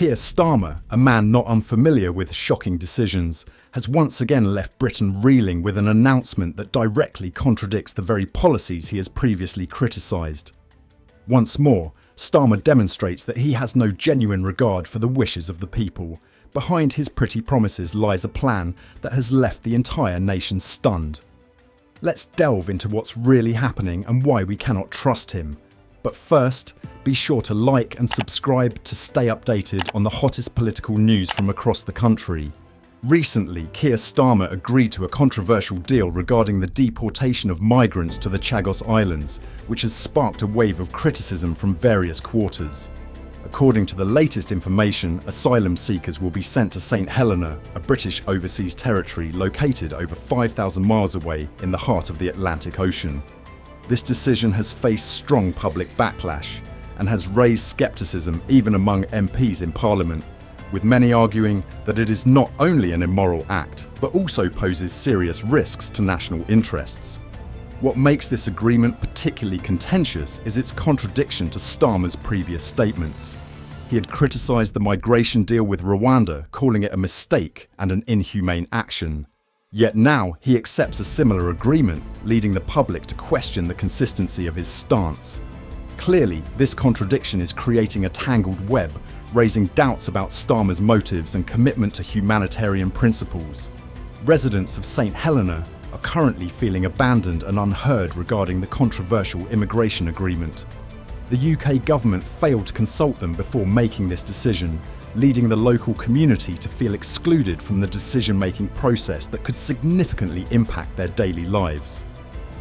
Keir Starmer, a man not unfamiliar with shocking decisions, has once again left Britain reeling with an announcement that directly contradicts the very policies he has previously criticised. Once more, Starmer demonstrates that he has no genuine regard for the wishes of the people. Behind his pretty promises lies a plan that has left the entire nation stunned. Let's delve into what's really happening and why we cannot trust him. But first, be sure to like and subscribe to stay updated on the hottest political news from across the country. Recently, Keir Starmer agreed to a controversial deal regarding the deportation of migrants to the Chagos Islands, which has sparked a wave of criticism from various quarters. According to the latest information, asylum seekers will be sent to St Helena, a British overseas territory located over 5,000 miles away in the heart of the Atlantic Ocean. This decision has faced strong public backlash and has raised scepticism even among MPs in Parliament, with many arguing that it is not only an immoral act, but also poses serious risks to national interests. What makes this agreement particularly contentious is its contradiction to Starmer's previous statements. He had criticised the migration deal with Rwanda, calling it a mistake and an inhumane action. Yet now he accepts a similar agreement, leading the public to question the consistency of his stance. Clearly, this contradiction is creating a tangled web, raising doubts about Starmer's motives and commitment to humanitarian principles. Residents of St Helena are currently feeling abandoned and unheard regarding the controversial immigration agreement. The UK government failed to consult them before making this decision, leading the local community to feel excluded from the decision-making process that could significantly impact their daily lives.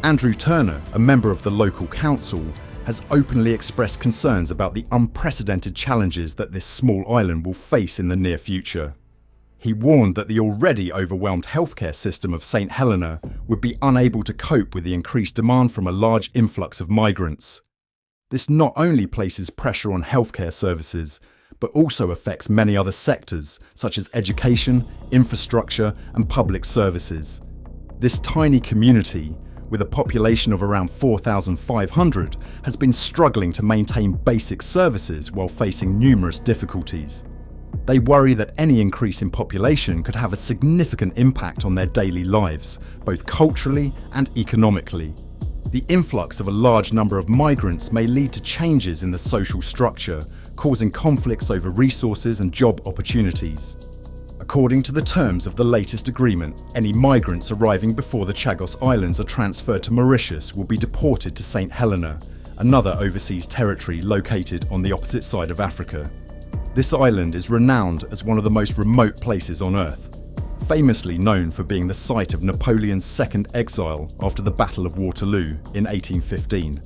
Andrew Turner, a member of the local council, has openly expressed concerns about the unprecedented challenges that this small island will face in the near future. He warned that the already overwhelmed healthcare system of St Helena would be unable to cope with the increased demand from a large influx of migrants. This not only places pressure on healthcare services, but also affects many other sectors, such as education, infrastructure, and public services. This tiny community, with a population of around 4,500, has been struggling to maintain basic services while facing numerous difficulties. They worry that any increase in population could have a significant impact on their daily lives, both culturally and economically. The influx of a large number of migrants may lead to changes in the social structure, causing conflicts over resources and job opportunities. According to the terms of the latest agreement, any migrants arriving before the Chagos Islands are transferred to Mauritius will be deported to St Helena, another overseas territory located on the opposite side of Africa. This island is renowned as one of the most remote places on Earth, famously known for being the site of Napoleon's second exile after the Battle of Waterloo in 1815.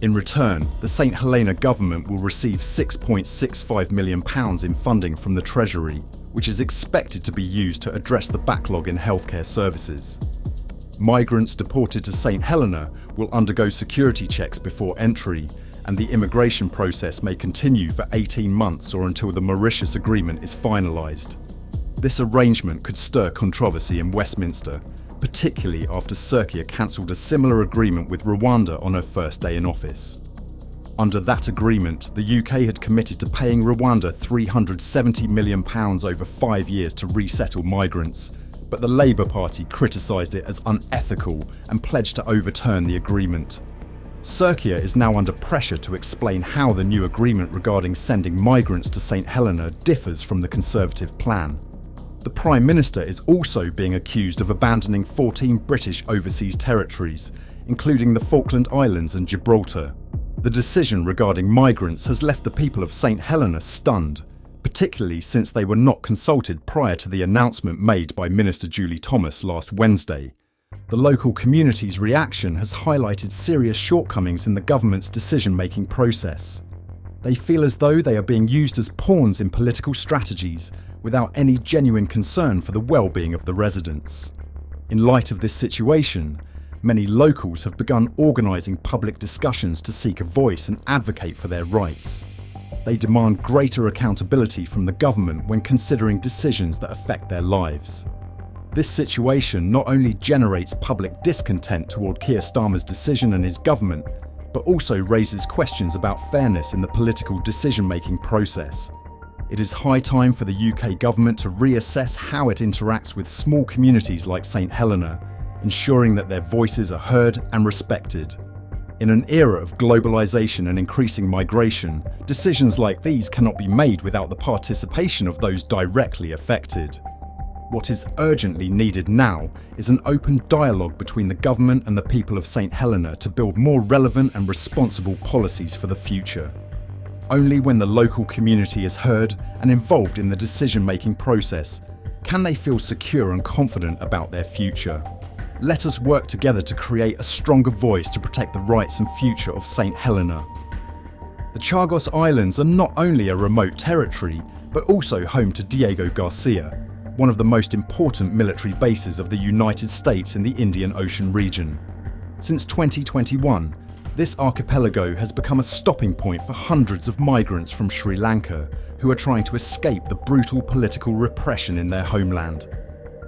In return, the St Helena government will receive £6.65 million in funding from the Treasury, which is expected to be used to address the backlog in healthcare services. Migrants deported to St Helena will undergo security checks before entry, and the immigration process may continue for 18 months or until the Mauritius agreement is finalised. This arrangement could stir controversy in Westminster, particularly after Turkey cancelled a similar agreement with Rwanda on her first day in office. Under that agreement, the UK had committed to paying Rwanda £370 million over 5 years to resettle migrants, but the Labour Party criticised it as unethical and pledged to overturn the agreement. Turkey is now under pressure to explain how the new agreement regarding sending migrants to St Helena differs from the Conservative plan. The Prime Minister is also being accused of abandoning 14 British overseas territories, including the Falkland Islands and Gibraltar. The decision regarding migrants has left the people of St Helena stunned, particularly since they were not consulted prior to the announcement made by Minister Julie Thomas last Wednesday. The local community's reaction has highlighted serious shortcomings in the government's decision-making process. They feel as though they are being used as pawns in political strategies, without any genuine concern for the well-being of the residents. In light of this situation, many locals have begun organising public discussions to seek a voice and advocate for their rights. They demand greater accountability from the government when considering decisions that affect their lives. This situation not only generates public discontent toward Keir Starmer's decision and his government, but also raises questions about fairness in the political decision-making process. It is high time for the UK government to reassess how it interacts with small communities like St Helena, ensuring that their voices are heard and respected. In an era of globalisation and increasing migration, decisions like these cannot be made without the participation of those directly affected. What is urgently needed now is an open dialogue between the government and the people of St Helena to build more relevant and responsible policies for the future. Only when the local community is heard and involved in the decision-making process can they feel secure and confident about their future. Let us work together to create a stronger voice to protect the rights and future of St Helena. The Chagos Islands are not only a remote territory, but also home to Diego Garcia, one of the most important military bases of the United States in the Indian Ocean region. Since 2021, this archipelago has become a stopping point for hundreds of migrants from Sri Lanka who are trying to escape the brutal political repression in their homeland.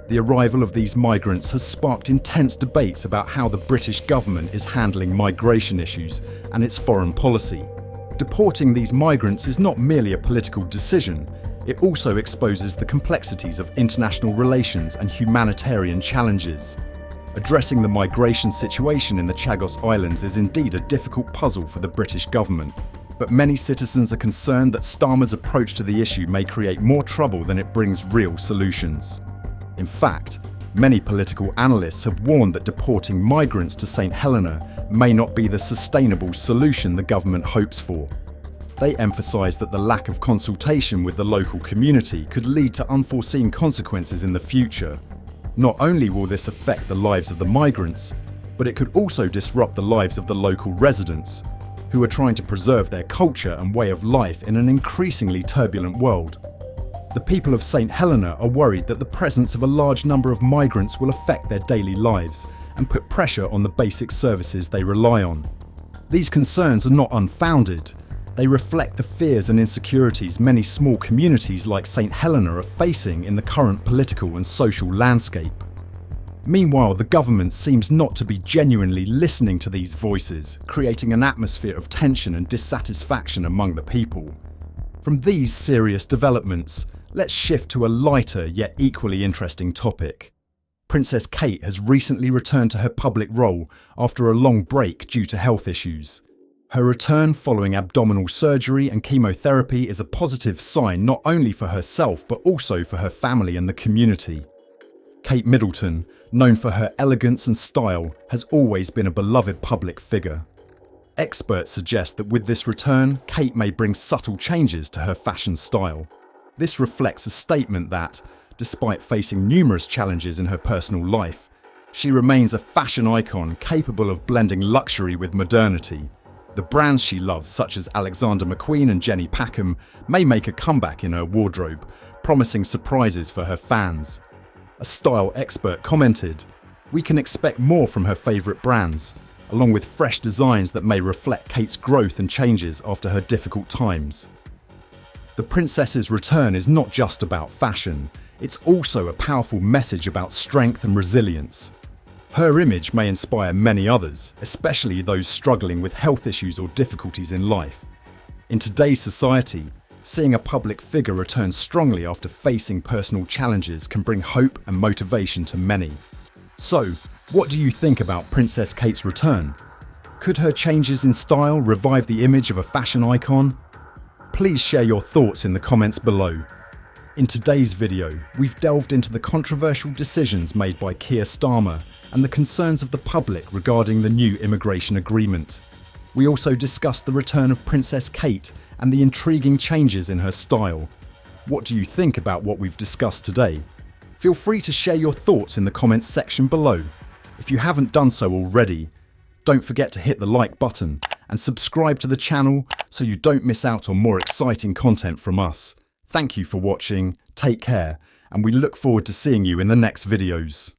The arrival of these migrants has sparked intense debates about how the British government is handling migration issues and its foreign policy. Deporting these migrants is not merely a political decision, it also exposes the complexities of international relations and humanitarian challenges. Addressing the migration situation in the Chagos Islands is indeed a difficult puzzle for the British government, but many citizens are concerned that Starmer's approach to the issue may create more trouble than it brings real solutions. In fact, many political analysts have warned that deporting migrants to St Helena may not be the sustainable solution the government hopes for. They emphasise that the lack of consultation with the local community could lead to unforeseen consequences in the future. Not only will this affect the lives of the migrants, but it could also disrupt the lives of the local residents, who are trying to preserve their culture and way of life in an increasingly turbulent world. The people of St Helena are worried that the presence of a large number of migrants will affect their daily lives and put pressure on the basic services they rely on. These concerns are not unfounded. They reflect the fears and insecurities many small communities like St Helena are facing in the current political and social landscape. Meanwhile, the government seems not to be genuinely listening to these voices, creating an atmosphere of tension and dissatisfaction among the people. From these serious developments, let's shift to a lighter yet equally interesting topic. Princess Kate has recently returned to her public role after a long break due to health issues. Her return following abdominal surgery and chemotherapy is a positive sign not only for herself but also for her family and the community. Kate Middleton, known for her elegance and style, has always been a beloved public figure. Experts suggest that with this return, Kate may bring subtle changes to her fashion style. This reflects a statement that, despite facing numerous challenges in her personal life, she remains a fashion icon capable of blending luxury with modernity. The brands she loves, such as Alexander McQueen and Jenny Packham, may make a comeback in her wardrobe, promising surprises for her fans. A style expert commented, "We can expect more from her favourite brands, along with fresh designs that may reflect Kate's growth and changes after her difficult times." The princess's return is not just about fashion, it's also a powerful message about strength and resilience. Her image may inspire many others, especially those struggling with health issues or difficulties in life. In today's society, seeing a public figure return strongly after facing personal challenges can bring hope and motivation to many. So, what do you think about Princess Kate's return? Could her changes in style revive the image of a fashion icon? Please share your thoughts in the comments below. In today's video, we've delved into the controversial decisions made by Keir Starmer and the concerns of the public regarding the new immigration agreement. We also discussed the return of Princess Kate and the intriguing changes in her style. What do you think about what we've discussed today? Feel free to share your thoughts in the comments section below. If you haven't done so already, don't forget to hit the like button and subscribe to the channel so you don't miss out on more exciting content from us. Thank you for watching, take care, and we look forward to seeing you in the next videos.